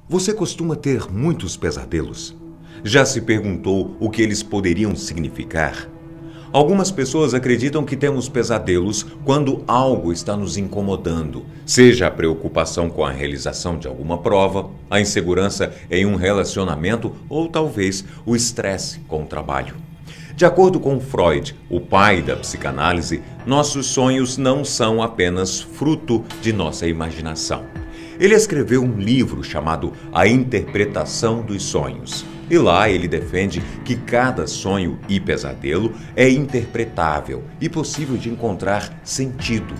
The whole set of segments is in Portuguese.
Você costuma ter muitos pesadelos? Já se perguntou o que eles poderiam significar? Algumas pessoas acreditam que temos pesadelos quando algo está nos incomodando, seja a preocupação com a realização de alguma prova, a insegurança em um relacionamento ou talvez o estresse com o trabalho. De acordo com Freud, o pai da psicanálise, nossos sonhos não são apenas fruto de nossa imaginação. Ele escreveu um livro chamado A Interpretação dos Sonhos. E lá ele defende que cada sonho e pesadelo é interpretável e possível de encontrar sentido.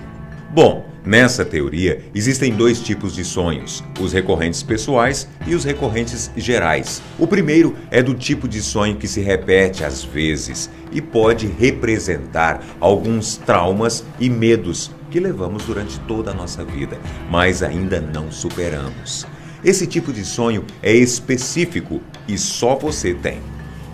Bom, nessa teoria existem dois tipos de sonhos, os recorrentes pessoais e os recorrentes gerais. O primeiro é do tipo de sonho que se repete às vezes e pode representar alguns traumas e medos que levamos durante toda a nossa vida, mas ainda não superamos. Esse tipo de sonho é específico e só você tem.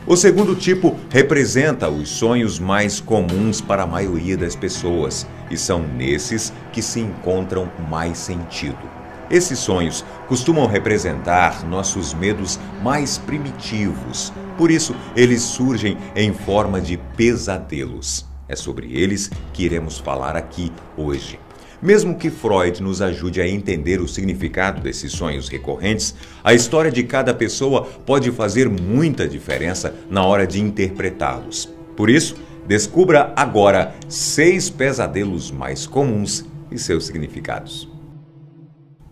O segundo tipo representa os sonhos mais comuns para a maioria das pessoas e são nesses que se encontram mais sentido. Esses sonhos costumam representar nossos medos mais primitivos, por isso eles surgem em forma de pesadelos. É sobre eles que iremos falar aqui hoje. Mesmo que Freud nos ajude a entender o significado desses sonhos recorrentes, a história de cada pessoa pode fazer muita diferença na hora de interpretá-los. Por isso, descubra agora 6 pesadelos mais comuns e seus significados.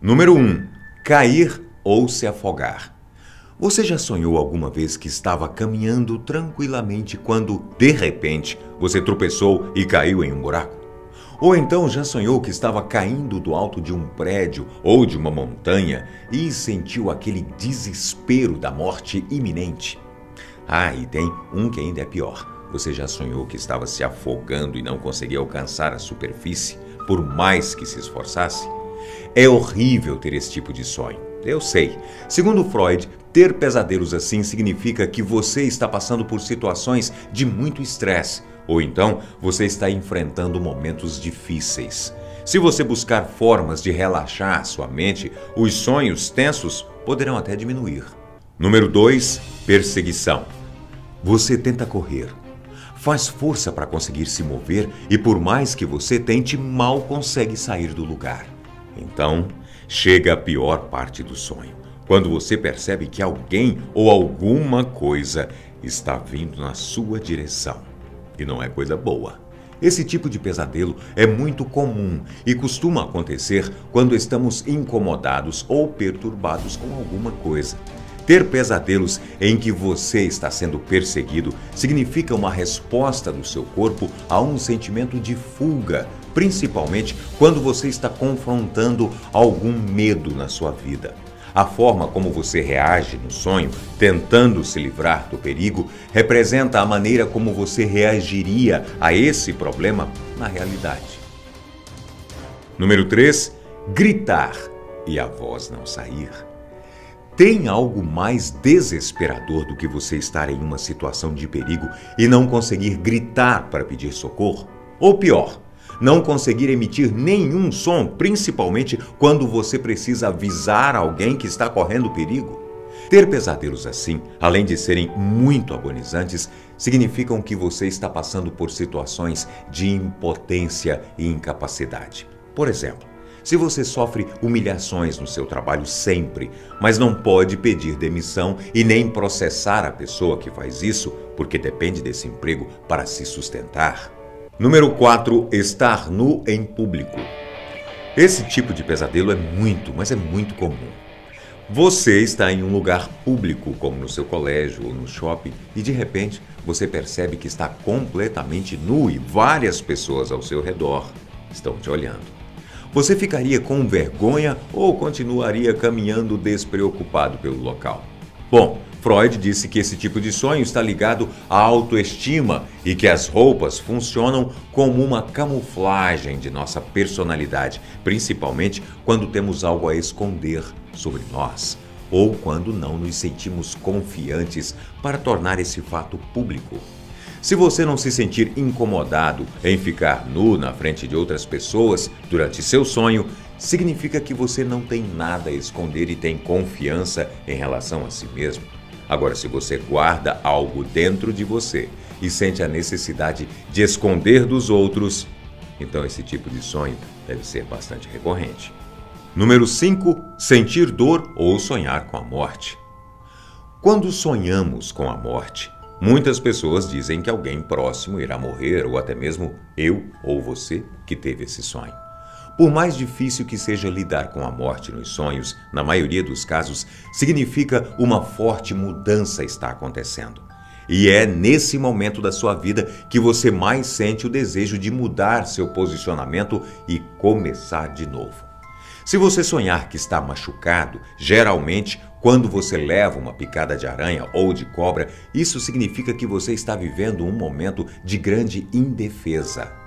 Número 1. Cair ou se afogar. Você já sonhou alguma vez que estava caminhando tranquilamente quando, de repente, você tropeçou e caiu em um buraco? Ou então já sonhou que estava caindo do alto de um prédio ou de uma montanha e sentiu aquele desespero da morte iminente? Ah, e tem um que ainda é pior. Você já sonhou que estava se afogando e não conseguia alcançar a superfície, por mais que se esforçasse? É horrível ter esse tipo de sonho. Eu sei. Segundo Freud, ter pesadelos assim significa que você está passando por situações de muito estresse, ou então você está enfrentando momentos difíceis. Se você buscar formas de relaxar sua mente, os sonhos tensos poderão até diminuir. Número 2. Perseguição. Você tenta correr. Faz força para conseguir se mover e por mais que você tente, mal consegue sair do lugar. Então, chega a pior parte do sonho, quando você percebe que alguém ou alguma coisa está vindo na sua direção. E não é coisa boa. Esse tipo de pesadelo é muito comum e costuma acontecer quando estamos incomodados ou perturbados com alguma coisa. Ter pesadelos em que você está sendo perseguido significa uma resposta do seu corpo a um sentimento de fuga, principalmente quando você está confrontando algum medo na sua vida. A forma como você reage no sonho, tentando se livrar do perigo, representa a maneira como você reagiria a esse problema na realidade. Número 3. Gritar e a voz não sair. Tem algo mais desesperador do que você estar em uma situação de perigo e não conseguir gritar para pedir socorro? Ou pior, não conseguir emitir nenhum som, principalmente quando você precisa avisar alguém que está correndo perigo? Ter pesadelos assim, além de serem muito agonizantes, significam que você está passando por situações de impotência e incapacidade. Por exemplo, se você sofre humilhações no seu trabalho sempre, mas não pode pedir demissão e nem processar a pessoa que faz isso, porque depende desse emprego para se sustentar. Número 4. Estar nu em público. Esse tipo de pesadelo é muito, mas é muito comum. Você está em um lugar público, como no seu colégio ou no shopping, e de repente você percebe que está completamente nu e várias pessoas ao seu redor estão te olhando. Você ficaria com vergonha ou continuaria caminhando despreocupado pelo local? Bom, Freud disse que esse tipo de sonho está ligado à autoestima e que as roupas funcionam como uma camuflagem de nossa personalidade, principalmente quando temos algo a esconder sobre nós ou quando não nos sentimos confiantes para tornar esse fato público. Se você não se sentir incomodado em ficar nu na frente de outras pessoas durante seu sonho, significa que você não tem nada a esconder e tem confiança em relação a si mesmo. Agora, se você guarda algo dentro de você e sente a necessidade de esconder dos outros, então esse tipo de sonho deve ser bastante recorrente. Número 5. Sentir dor ou sonhar com a morte. Quando sonhamos com a morte, muitas pessoas dizem que alguém próximo irá morrer, ou até mesmo eu ou você que teve esse sonho. Por mais difícil que seja lidar com a morte nos sonhos, na maioria dos casos, significa uma forte mudança está acontecendo. E é nesse momento da sua vida que você mais sente o desejo de mudar seu posicionamento e começar de novo. Se você sonhar que está machucado, geralmente, quando você leva uma picada de aranha ou de cobra, isso significa que você está vivendo um momento de grande indefesa.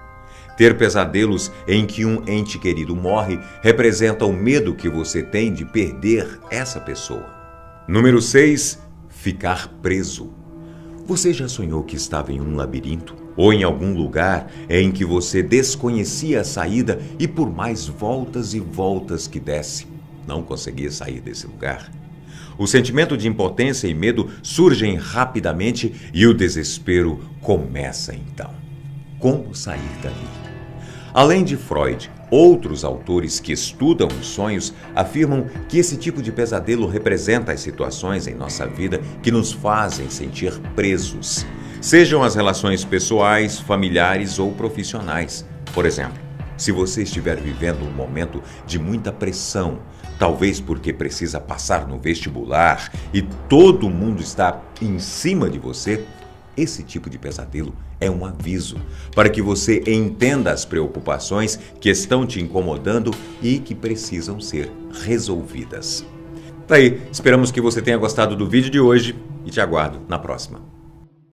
Ter pesadelos em que um ente querido morre representa o medo que você tem de perder essa pessoa. Número 6. Ficar preso. Você já sonhou que estava em um labirinto ou em algum lugar em que você desconhecia a saída e por mais voltas e voltas que desse, não conseguia sair desse lugar? O sentimento de impotência e medo surgem rapidamente e o desespero começa então. Como sair dali? Além de Freud, outros autores que estudam os sonhos afirmam que esse tipo de pesadelo representa as situações em nossa vida que nos fazem sentir presos, sejam as relações pessoais, familiares ou profissionais. Por exemplo, se você estiver vivendo um momento de muita pressão, talvez porque precisa passar no vestibular e todo mundo está em cima de você, esse tipo de pesadelo é um aviso para que você entenda as preocupações que estão te incomodando e que precisam ser resolvidas. Tá aí, esperamos que você tenha gostado do vídeo de hoje e te aguardo na próxima.